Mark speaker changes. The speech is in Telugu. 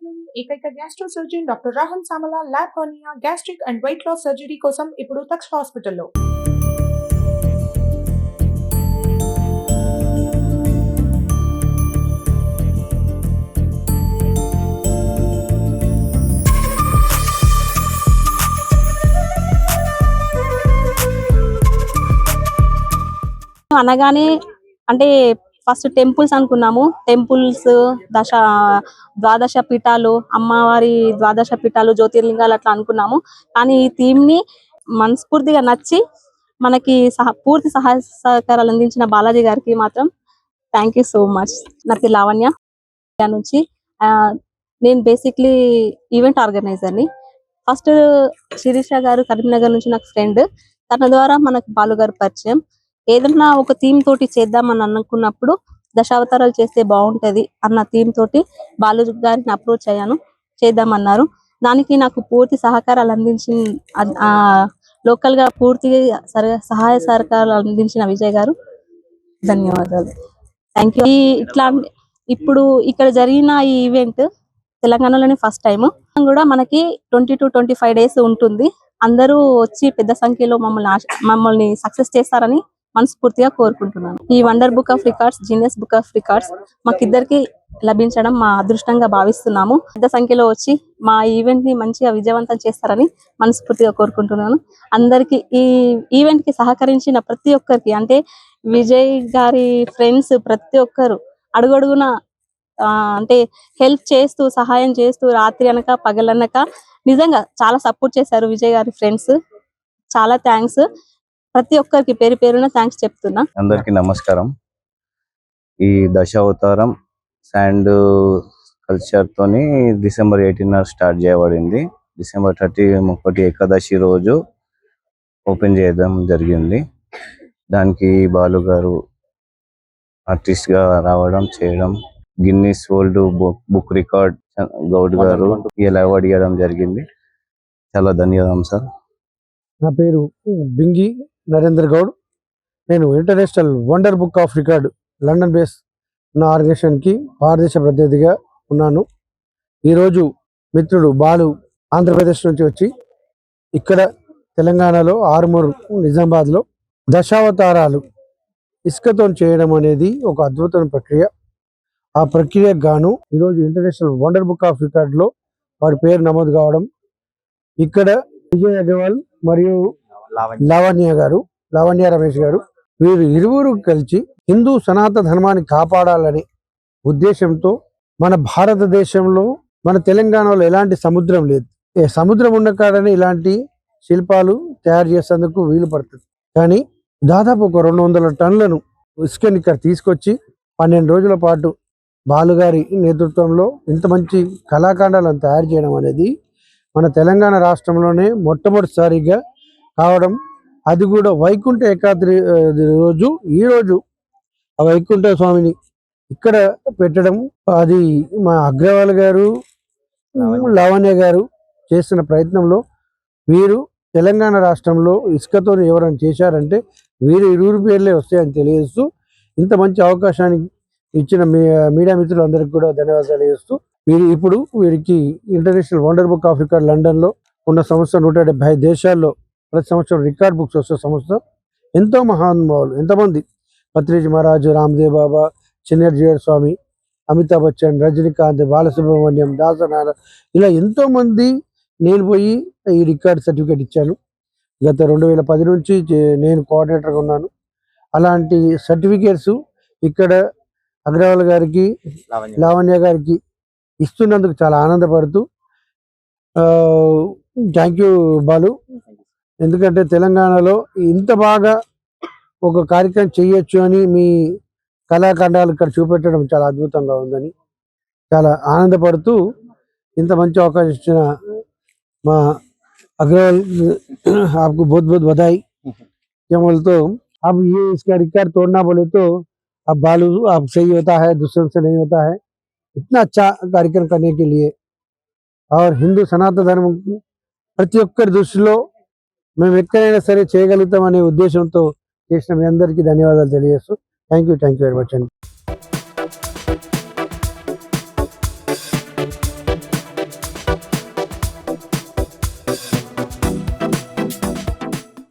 Speaker 1: భారతంలోని ఏకైక gastro surgeon doctor Rahul Samala lab hernia gastric and weight loss surgery కోసం ఇప్పుడు తక్ష హాస్పిటల్లో.
Speaker 2: అనగానే అంటే ఫస్ట్ టెంపుల్స్ అనుకున్నాము. టెంపుల్స్ ద్వాదశ పీఠాలు, అమ్మవారి ద్వాదశ పీఠాలు, జ్యోతిర్లింగాలు అట్లా అనుకున్నాము. కానీ ఈ థీమ్ ని మనస్ఫూర్తిగా నచ్చి మనకి పూర్తి సహాయ సహకారాలు అందించిన బాలాజీ గారికి మాత్రం థ్యాంక్ యూ సో మచ్. నా పేరు లావణ్య నుంచి. నేను బేసిక్లీ ఈవెంట్ ఆర్గనైజర్ని. ఫస్ట్ శిరీష గారు కరీంనగర్ నుంచి నాకు ఫ్రెండ్. తన ద్వారా మనకు బాలు గారు పరిచయం. ఏదన్నా ఒక థీమ్ తోటి చేద్దామని అనుకున్నప్పుడు దశావతారాలు చేస్తే బాగుంటది అన్న థీమ్ తోటి బాలు గారిని అప్రోచ్ అయ్యాను. చేద్దామన్నారు. దానికి నాకు పూర్తి సహకారాలు లోకల్ గా పూర్తి సహాయ సహకారాలు అందించిన విజయ్ గారు ధన్యవాదాలు. Thank you. ఇప్పుడు ఇక్కడ జరిగిన ఈ ఈవెంట్ తెలంగాణలోనే ఫస్ట్ టైం కూడా మనకి 20 to 25 days ఉంటుంది. అందరూ వచ్చి పెద్ద సంఖ్యలో మమ్మల్ని సక్సెస్ చేస్తారని మనస్ఫూర్తిగా కోరుకుంటున్నాను. ఈ wonder book of records, genius book of records మాకిద్దరికి లభించడం మా అదృష్టంగా భావిస్తున్నాము. పెద్ద సంఖ్యలో వచ్చి మా ఈవెంట్ ని మంచిగా విజయవంతం చేస్తారని మనస్ఫూర్తిగా కోరుకుంటున్నాను. అందరికి ఈ ఈవెంట్ కి సహకరించిన ప్రతి ఒక్కరికి, అంటే విజయ్ గారి ఫ్రెండ్స్ ప్రతి ఒక్కరు అడుగడుగున అంటే హెల్ప్ చేస్తూ, సహాయం చేస్తూ, రాత్రి అనక పగలనక నిజంగా చాలా సపోర్ట్ చేశారు విజయ్ గారి ఫ్రెండ్స్. చాలా థ్యాంక్స్. ప్రతి ఒక్కరికి పేరు పేరున థ్యాంక్స్ చెప్తున్నా.
Speaker 3: అందరికి నమస్కారం. ఈ దశావతారం శాండ్ కల్చర్ తోని December 18 స్టార్ట్ చేయబడింది. December 31 ఏకాదశి రోజు ఓపెన్ చేయడం జరిగింది. దానికి బాలు గారు ఆర్టిస్ట్ గా రావడం, చేయడం, Guinness world book record Goud గారు ఇలా అవార్డు ఇవ్వడం జరిగింది. చాలా ధన్యవాదం సార్.
Speaker 4: నా పేరు బింగి నరేందర్ గౌడ్. నేను international wonder book of record London base ఉన్న ఆర్గనైజేషన్కి భారతదేశ ప్రతినిధిగా ఉన్నాను. ఈరోజు మిత్రుడు బాలు ఆంధ్రప్రదేశ్ నుంచి వచ్చి ఇక్కడ తెలంగాణలో ఆరుమూరు నిజామాబాద్లో దశావతారాలు ఇసుకతో చేయడం అనేది ఒక అద్భుతమైన ప్రక్రియ. ఆ ప్రక్రియకు గాను ఈరోజు ఇంటర్నేషనల్ వండర్ బుక్ ఆఫ్ రికార్డ్లో వారి పేరు నమోదు కావడం, ఇక్కడ విజయ్ అగర్వాల్ మరియు లావణ్య రమేష్ గారు, వీరు ఇరువురు కలిసి హిందూ సనాతన ధర్మాన్ని కాపాడాలనే ఉద్దేశంతో మన భారతదేశంలో, మన తెలంగాణలో ఎలాంటి సముద్రం లేదు. సముద్రం ఉన్న కాడనే ఇలాంటి శిల్పాలు తయారు చేసేందుకు వీలు పడుతుంది. కానీ దాదాపు ఒక 200 టన్నులను ఇసుకని ఇక్కడ తీసుకొచ్చి 12 రోజుల పాటు బాలుగారి నేతృత్వంలో ఇంత మంచి కళాఖండాలను తయారు చేయడం అనేది మన తెలంగాణ రాష్ట్రంలోనే మొట్టమొదటిసారిగా కావడం. అది కూడా వైకుంఠ ఏకాదశి రోజు, ఈరోజు ఆ వైకుంఠ స్వామిని ఇక్కడ పెట్టడం, అది మా అగ్రవాల్ గారు, లావణ్య గారు చేస్తున్న ప్రయత్నంలో వీరు తెలంగాణ రాష్ట్రంలో ఇసుకతో ఎవరైనా చేశారంటే వీరు ఇరువురు పేర్లే వస్తాయని తెలియజేస్తూ, ఇంత మంచి అవకాశాన్ని ఇచ్చిన మీడియా మిత్రులందరికీ కూడా ధన్యవాదాలు తెలియజేస్తూ, వీరికి international wonder book of record లండన్లో ఉన్న సంస్థ 175 దేశాల్లో ప్రతి సంవత్సరం రికార్డ్ బుక్స్ వస్తే సంస్థ. ఎంతో మహానుభావులు, ఎంతమంది పత్రిజీ మహారాజు, రామ్దేవ్ బాబా, చిన్నజీయర్ స్వామి, అమితాబ్ బచ్చన్, రజనీకాంత్, బాలసుబ్రహ్మణ్యం, దాసనారాయణ, ఇలా ఎంతోమంది నేను పోయి ఈ రికార్డ్ సర్టిఫికేట్ ఇచ్చాను. గత 2010 నుంచి నేను కోఆర్డినేటర్గా ఉన్నాను. అలాంటి సర్టిఫికేట్స్ ఇక్కడ అగ్రవాల్ గారికి, లావణ్య గారికి ఇస్తున్నందుకు చాలా ఆనందపడుతూ, థ్యాంక్ యూ బాలు. ఎందుకంటే తెలంగాణలో ఇంత బాగా ఒక కార్యక్రమం చేయొచ్చు అని మీ కళాఖండాలు ఇక్కడ చూపెట్టడం చాలా అద్భుతంగా ఉందని చాలా ఆనందపడుతూ, ఇంత మంచి అవకాశం ఇచ్చిన మా अग्रवाल आपको बहुत बहुत बधाई। क्या बोलते हो, अब ये इसका रिकॉर्ड तोड़ना बोले तो अब बालू अब सही होता है, दूसरों से नहीं होता है। इतना अच्छा कार्यक्रम करने के लिए और हिंदू सनातन धर्म ప్రతి ఒక్కరి దృష్టిలో మేము ఎక్కడైనా సరే చేయగలుగుతామనే ఉద్దేశంతో చేసిన మీ అందరికీ ధన్యవాదాలు తెలియజేస్తూ థ్యాంక్ యూ వెరీ మచ్ అండి.